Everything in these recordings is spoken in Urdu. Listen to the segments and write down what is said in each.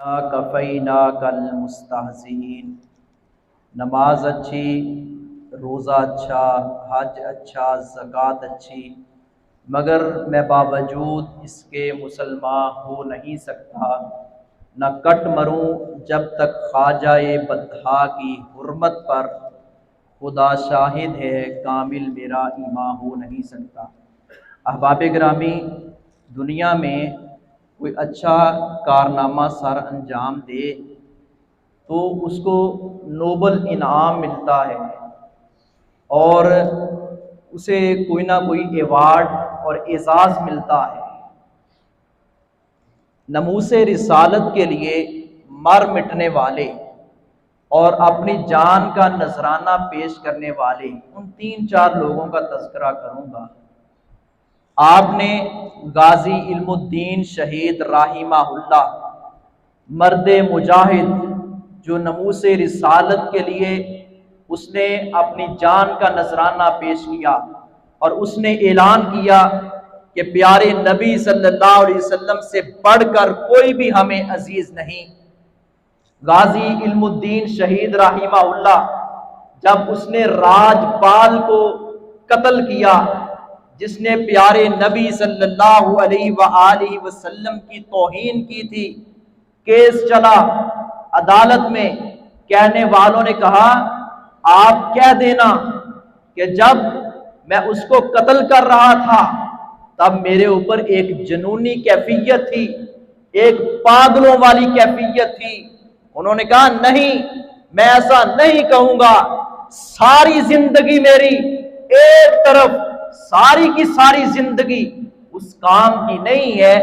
کفیناک المستہزئین، نماز اچھی، روزہ اچھا، حج اچھا، زکوٰۃ اچھی، مگر میں باوجود اس کے مسلمان ہو نہیں سکتا، نہ کٹ مروں جب تک خواجہ بطحاء کی حرمت پر خدا شاہد ہے کامل میرا ایمان ہو نہیں سکتا۔ احباب گرامی، دنیا میں کوئی اچھا کارنامہ سر انجام دے تو اس کو نوبل انعام ملتا ہے اور اسے کوئی نہ کوئی ایوارڈ اور اعزاز ملتا ہے۔ ناموس رسالت کے لیے مر مٹنے والے اور اپنی جان کا نذرانہ پیش کرنے والے ان 3-4 لوگوں کا تذکرہ کروں گا۔ آپ نے غازی علم الدین شہید رحمہ اللہ، مرد مجاہد جو ناموس رسالت کے لیے اس نے اپنی جان کا نذرانہ پیش کیا اور اس نے اعلان کیا کہ پیارے نبی صلی اللہ علیہ وسلم سے بڑھ کر کوئی بھی ہمیں عزیز نہیں۔ غازی علم الدین شہید رحمہ اللہ جب اس نے راجپال کو قتل کیا جس نے پیارے نبی صلی اللہ علیہ وآلہ وسلم کی توہین کی تھی، کیس چلا عدالت میں، کہنے والوں نے کہا آپ کہہ دینا کہ جب میں اس کو قتل کر رہا تھا تب میرے اوپر ایک جنونی کیفیت تھی، ایک پاگلوں والی کیفیت تھی۔ انہوں نے کہا نہیں، میں ایسا نہیں کہوں گا، ساری زندگی میری ایک طرف، ساری کی ساری زندگی اس کام کی نہیں ہے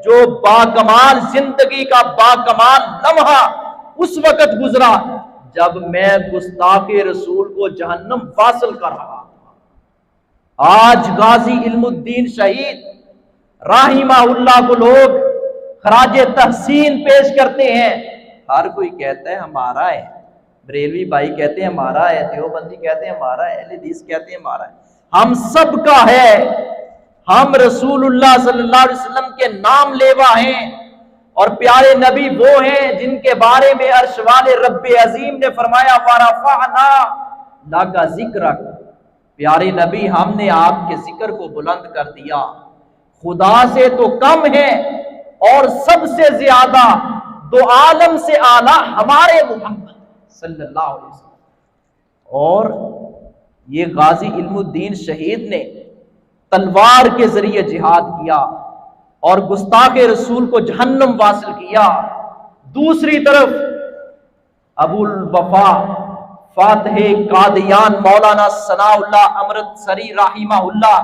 جو باکمال زندگی کا باکمال لمحہ اس وقت گزرا جب میں گستاخ رسول کو جہنم واصل کر رہا تھا۔ آج غازی علم الدین شہید رحمہ اللہ کو لوگ خراج تحسین پیش کرتے ہیں۔ ہر کوئی کہتا ہے ہمارا ہے، بریلوی بھائی کہتے ہیں ہمارا ہے، دیوبندی کہتے ہیں ہمارا ہے، اہل حدیث کہتے ہیں ہمارا ہے، ہم سب کا ہے۔ ہم رسول اللہ صلی اللہ علیہ وسلم کے نام لیوا ہیں اور پیارے نبی وہ ہیں جن کے بارے میں عرش والے رب عظیم نے فرمایا وَرَفَعْنَا لَكَ ذِكْرَكَ، پیارے نبی ہم نے آپ کے ذکر کو بلند کر دیا۔ خدا سے تو کم ہے اور سب سے زیادہ دو عالم سے اعلیٰ ہمارے محمد صلی اللہ علیہ وسلم۔ اور یہ غازی علم الدین شہید نے تلوار کے ذریعے جہاد کیا اور گستاخ رسول کو جہنم واصل کیا۔ دوسری طرف ابو الوفا فاتح قادیان مولانا ثناء اللہ امرتسری رحمہ اللہ،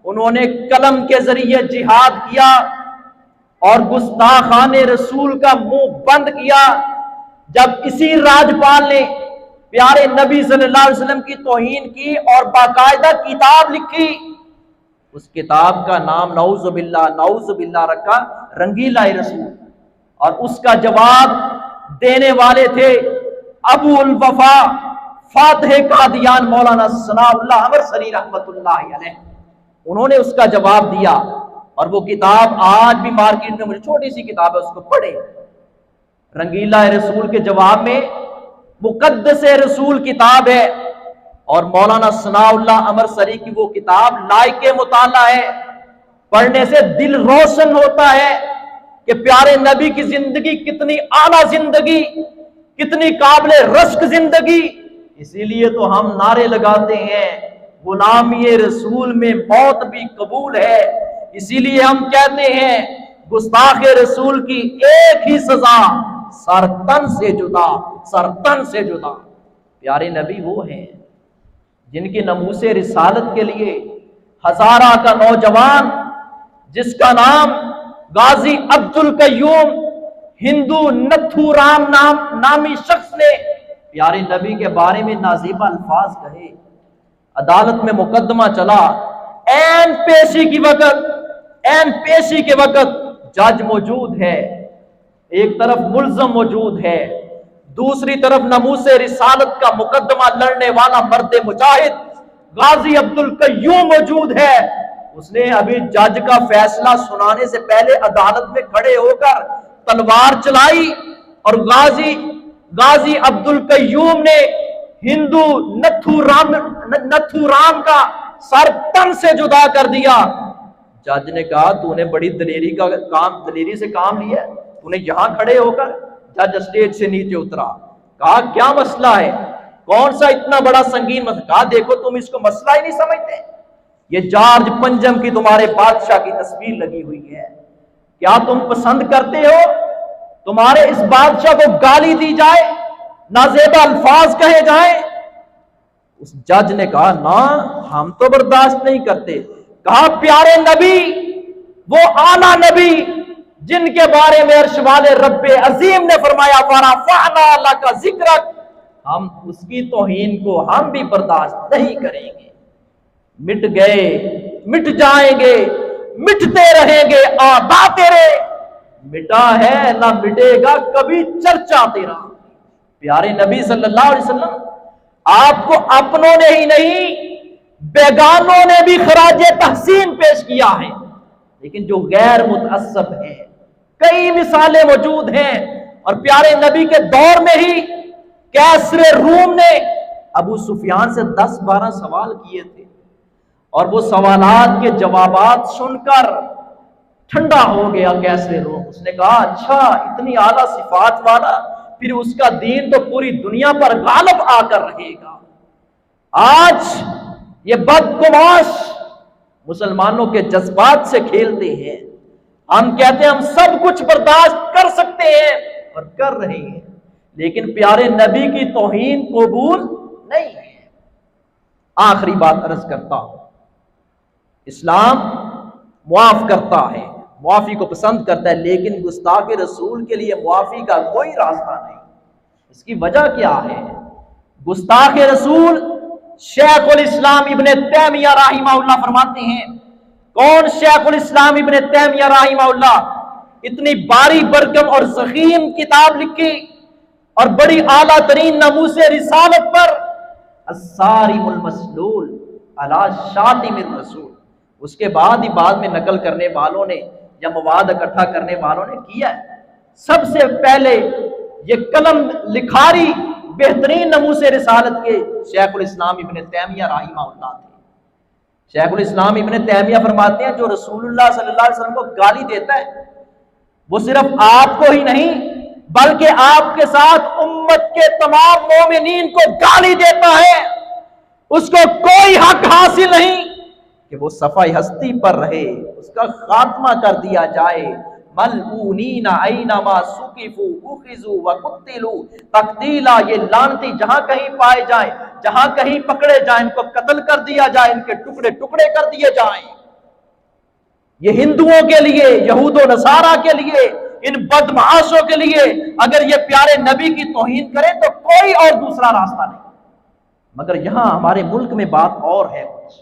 انہوں نے قلم کے ذریعے جہاد کیا اور گستاخان رسول کا منہ بند کیا۔ جب اسی راجپال نے پیارے نبی صلی اللہ علیہ وسلم کی توہین کی اور باقاعدہ کتاب لکھی، اس کتاب کا نام نعوذ باللہ رکھا رنگیلا رسول، اور اس کا جواب دینے والے تھے ابو الوفا فاتح قادیان مولانا ثناء اللہ امرتسری رحمۃ اللہ علیہ۔ انہوں نے اس کا جواب دیا اور وہ کتاب آج بھی مارکیٹ میں، مجھے چھوٹی سی کتاب ہے، اس کو پڑھے۔ رنگیلا رسول کے جواب میں مقدس رسول کتاب ہے اور مولانا ثناء اللہ امرتسری کی وہ کتاب لائق مطالعہ ہے، پڑھنے سے دل روشن ہوتا ہے کہ پیارے نبی کی زندگی کتنی اعلیٰ زندگی، کتنی قابل رشک زندگی۔ اسی لیے تو ہم نعرے لگاتے ہیں غلامی رسول میں موت بھی قبول ہے، اسی لیے ہم کہتے ہیں گستاخ رسول کی ایک ہی سزا، سر تن سے جدا، سر تن سے جدا۔ پیارے نبی وہ ہیں جن کی ناموس رسالت کے لیے ہزارہ کا نوجوان جس کا نام غازی عبد القیوم ہندو نتھو رام نامی شخص نے پیارے نبی کے بارے میں نازیبہ الفاظ کہے۔ عدالت میں مقدمہ چلا، این پیشی کے وقت جج موجود ہے، ایک طرف ملزم موجود ہے، دوسری طرف ناموس رسالت کا مقدمہ لڑنے والا مرد مجاہد غازی عبد القیوم موجود ہے۔ اس نے ابھی جج کا فیصلہ سنانے سے پہلے عدالت میں کھڑے ہو کر تلوار چلائی اور غازی عبد القیوم نے ہندو نتھو رام کا سر تن سے جدا کر دیا۔ جج نے کہا تو نے بڑی دلیری سے کام لیا، تو نے یہاں کھڑے ہو کر، جج اسٹیج سے نیچے اترا، کہا کیا مسئلہ ہے، کون سا اتنا بڑا سنگین مسئلہ؟ کہا دیکھو تم اس کو مسئلہ ہی نہیں سمجھتے، یہ جارج پنجم کی تمہارے بادشاہ کی تصویر لگی ہوئی ہے، کیا تم پسند کرتے ہو تمہارے اس بادشاہ کو گالی دی جائے، نازیبا الفاظ کہے جائیں؟ اس جج نے کہا نا ہم تو برداشت نہیں کرتے۔ کہا پیارے نبی، وہ اعلیٰ نبی جن کے بارے میں عرش والے رب عظیم نے فرمایا وَرَفَعْنَا لَكَ ذِكْرَكَ، ہم اس کی توہین کو ہم بھی برداشت نہیں کریں گے۔ مٹ گئے، مٹ جائیں گے، مٹتے رہیں گے آبا تیرے، مٹا ہے نہ مٹے گا کبھی چرچا تیرا۔ پیارے نبی صلی اللہ علیہ وسلم آپ کو اپنوں نے ہی نہیں بیگانوں نے بھی خراج تحسین پیش کیا ہے، لیکن جو غیر متعصب ہے، کئی مثالیں موجود ہیں، اور پیارے نبی کے دور میں ہی کیسر روم نے ابو سفیان سے 10-12 سوال کیے تھے، اور وہ سوالات کے جوابات سن کر ٹھنڈا ہو گیا کیسر روم۔ اس نے کہا اچھا اتنی اعلیٰ صفات والا، پھر اس کا دین تو پوری دنیا پر غالب آ کر رہے گا۔ آج یہ بدگماش مسلمانوں کے جذبات سے کھیلتے ہیں، ہم کہتے ہیں ہم سب کچھ برداشت کر سکتے ہیں اور کر رہے ہیں، لیکن پیارے نبی کی توہین قبول نہیں ہے۔ آخری بات عرض کرتا ہوں، اسلام معاف کرتا ہے، معافی کو پسند کرتا ہے، لیکن گستاخ رسول کے لیے معافی کا کوئی راستہ نہیں۔ اس کی وجہ کیا ہے؟ گستاخ رسول شیخ الاسلام ابن تیمیہ رحمہ اللہ فرماتے ہیں، کون شیخ الاسلام ابن تیمیہ رحمہ اللہ؟ اتنی باری برکم اور ضخیم کتاب لکھی اور بڑی اعلیٰ ترین ناموس رسالت پر، الصارم المسلول علی شاتم الرسول۔ اس کے بعد ہی بعد میں نقل کرنے والوں نے یا مواد اکٹھا کرنے والوں نے کیا ہے۔ سب سے پہلے یہ قلم لکھاری بہترین ناموس رسالت کے شیخ الاسلام ابن تیمیہ رحمہ اللہ تھے۔ شیخ الاسلام ابن تیمیہ فرماتے ہیں جو رسول اللہ صلی اللہ علیہ وسلم کو گالی دیتا ہے، وہ صرف آپ کو ہی نہیں بلکہ آپ کے ساتھ امت کے تمام مومنین کو گالی دیتا ہے، اس کو کوئی حق حاصل نہیں کہ وہ صفحہ ہستی پر رہے، اس کا خاتمہ کر دیا جائے۔ ملعونین اینما ثقفوا اخذوا وقتلوا تقتیلا، یہ لعنتی جہاں کہیں پائے جائیں، جہاں کہیں پکڑے جائیں، ان کو قتل کر دیا جائے، ان کے ٹکڑے ٹکڑے کر دیے جائیں۔ یہ ہندوؤں کے لیے، یہود و نصارہ کے لیے، ان بدمعاشوں کے لیے اگر یہ پیارے نبی کی توہین کریں تو کوئی اور دوسرا راستہ نہیں۔ مگر یہاں ہمارے ملک میں بات اور ہے کچھ،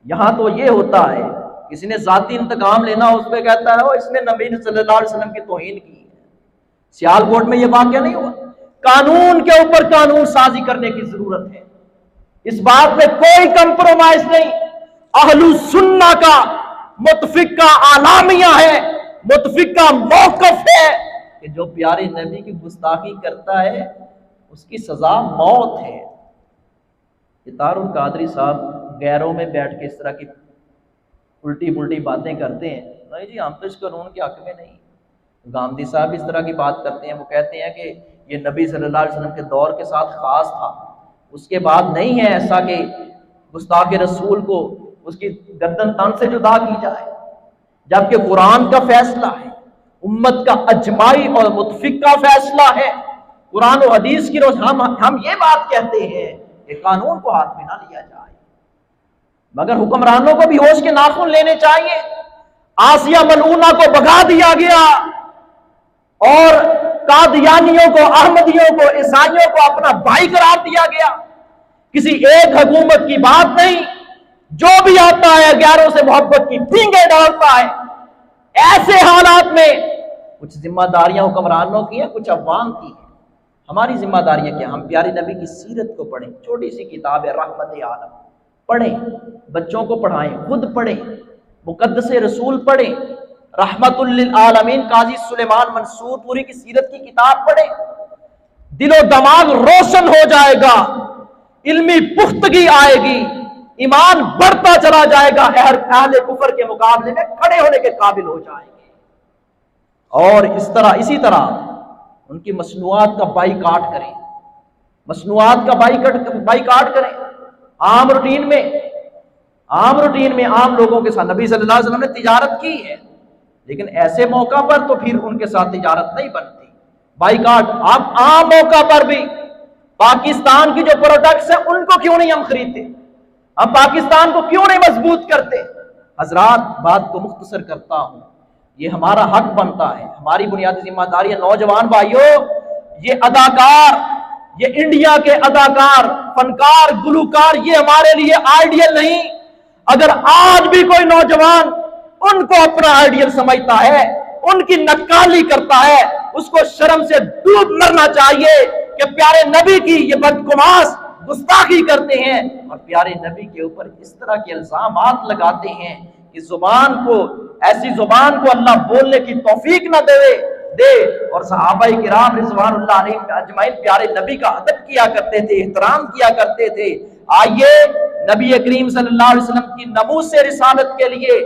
یہاں تو یہ ہوتا ہے کسی نے ذاتی انتقام لینا، اس پہ کہتا ہے اس نے نبی صلی اللہ علیہ وسلم کی توہین کی ہے۔ سیالکوٹ میں یہ واقعہ نہیں ہوا، قانون کے اوپر قانون سازی کرنے کی ضرورت ہے، اس بات میں کوئی کمپرومائز نہیں۔ اہل السنہ کا متفقہ اعلامیہ ہے، متفقہ موقف ہے کہ جو پیارے نبی کی گستاخی کرتا ہے اس کی سزا موت ہے۔ اتار القادری صاحب غیروں میں بیٹھ کے اس طرح کی الٹی پلٹی باتیں کرتے ہیں، نہیں جی ہم تو اس قانون کے حق میں نہیں۔ گاندھی صاحب اس طرح کی بات کرتے ہیں، وہ کہتے ہیں کہ یہ نبی صلی اللہ علیہ وسلم کے دور کے ساتھ خاص تھا، اس کے بعد نہیں ہے ایسا کہ گستاخ رسول کو اس کی گردن تن سے جدا کی جائے، جبکہ قرآن کا فیصلہ ہے، امت کا اجماعی اور متفقہ فیصلہ ہے، قرآن و حدیث کی روز ہم یہ بات کہتے ہیں کہ قانون کو ہاتھ میں نہ لیا جائے۔ مگر حکمرانوں کو بھی ہوش کے ناخن لینے چاہیے۔ آسیہ ملعونہ کو بھگا دیا گیا اور قادیانیوں کو، احمدیوں کو، عیسائیوں کو اپنا بھائی قرار دیا گیا۔ کسی ایک حکومت کی بات نہیں، جو بھی آتا ہے غیروں سے محبت کی پینگیں ڈالتا ہے۔ ایسے حالات میں کچھ ذمہ داریاں حکمرانوں کی ہیں، کچھ عوام کی ہیں۔ ہماری ذمہ داریاں کیا؟ ہم پیارے نبی کی سیرت کو پڑھیں، چھوٹی سی کتاب ہے رحمت عالم، پڑھیں، بچوں کو پڑھائیں، خود پڑھیں، مقدس رسول پڑھیں، رحمت للعالمین قاضی سلیمان منصور پوری کی سیرت کی کتاب پڑھیں، دل و دماغ روشن ہو جائے گا، علمی پختگی آئے گی، ایمان بڑھتا چلا جائے گا، اہل کفر کے مقابلے میں کھڑے ہونے کے قابل ہو جائیں گے۔ اور اسی طرح ان کی مصنوعات کا بائیکاٹ کریں، مصنوعات کا بائیکاٹ کریں۔ عام روٹین میں عام لوگوں کے ساتھ نبی صلی اللہ علیہ وسلم نے تجارت کی ہے، لیکن ایسے موقع پر تو پھر ان کے ساتھ تجارت نہیں بنتی، بائیکاٹ۔ اب عام موقع پر بھی پاکستان کی جو پروڈکٹس ہیں ان کو کیوں نہیں ہم خریدتے، ہم پاکستان کو کیوں نہیں مضبوط کرتے؟ حضرات بات کو مختصر کرتا ہوں، یہ ہمارا حق بنتا ہے، ہماری بنیادی ذمہ داری ہے۔ نوجوان بھائیوں، یہ اداکار، یہ انڈیا کے اداکار، فنکار، گلوکار، یہ ہمارے لیے آئیڈیل نہیں۔ اگر آج بھی کوئی نوجوان ان کو اپنا آئیڈیل سمجھتا ہے، ان کی نکالی کرتا ہے، اس کو شرم سے ڈوب مرنا چاہیے کہ پیارے نبی کی یہ بدگماش گستاخی کرتے ہیں اور پیارے نبی کے اوپر اس طرح کے الزامات لگاتے ہیں کہ ایسی زبان کو اللہ بولنے کی توفیق نہ دے۔ اور صحابہ کرام رضوان اللہ علیہم اجمعین پیارے نبی کا ادب کیا کرتے تھے، احترام کیا کرتے تھے۔ آئیے نبی کریم صلی اللہ علیہ وسلم کی ناموس رسالت کے لیے،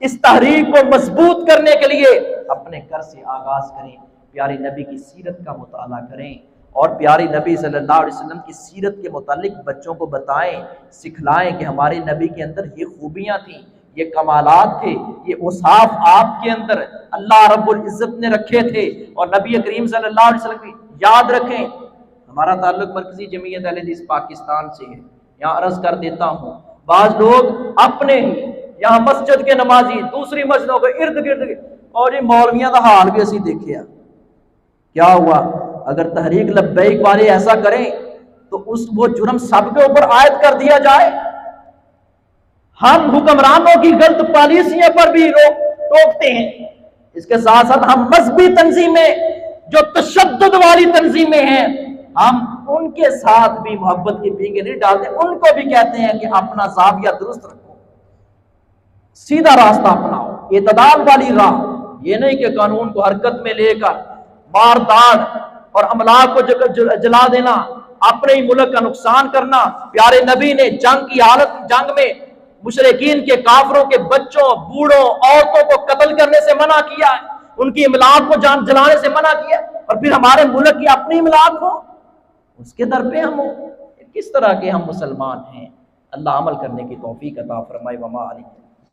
اس تحریک کو مضبوط کرنے کے لیے اپنے گھر سے آغاز کریں، پیارے نبی کی سیرت کا مطالعہ کریں اور پیارے نبی صلی اللہ علیہ وسلم کی سیرت کے متعلق بچوں کو بتائیں، سکھلائیں کہ ہمارے نبی کے اندر یہ خوبیاں تھیں، یہ کمالات تھے، یہ اوصاف آپ کے اندر اللہ رب العزت نے رکھے تھے، اور نبی کریم صلی اللہ علیہ وسلم کی یاد رکھیں۔ ہمارا تعلق مرکزی جمعیت اہل حدیث پاکستان سے ہے، یہاں عرض کر دیتا ہوں، بعض لوگ اپنے ہی یہاں مسجد کے نمازی دوسری مسجدوں کے ارد گرد، اور یہ مولویاں کا حال بھی اسی دیکھیا کیا ہوا۔ اگر تحریک لبیک والے ایسا کریں تو وہ جرم سب کے اوپر عائد کر دیا جائے۔ ہم حکمرانوں کی غلط پالیسیوں پر بھی روکتے ہیں، اس کے ساتھ ساتھ ہم مذہبی تنظیمیں جو تشدد والی تنظیمیں ہیں، ہم ان کے ساتھ بھی محبت کی بینگیں نہیں ڈالتے، ان کو بھی کہتے ہیں کہ اپنا زاویہ درست رکھو، سیدھا راستہ اپناؤ، اعتدال والی راہ، یہ نہیں کہ قانون کو حرکت میں لے کر مار داڑ اور املاک کو جلا دینا، اپنے ہی ملک کا نقصان کرنا۔ پیارے نبی نے جنگ میں مشرکین کے کافروں کے بچوں، بوڑھوں، عورتوں کو قتل کرنے سے منع کیا ہے، ان کی املاک کو جلانے سے منع کیا، اور پھر ہمارے ملک کی اپنی املاک ہو، اس کے در پہ ہم ہو، کس طرح کے ہم مسلمان ہیں؟ اللہ عمل کرنے کی توفیق عطا فرمائے۔ وما علیہ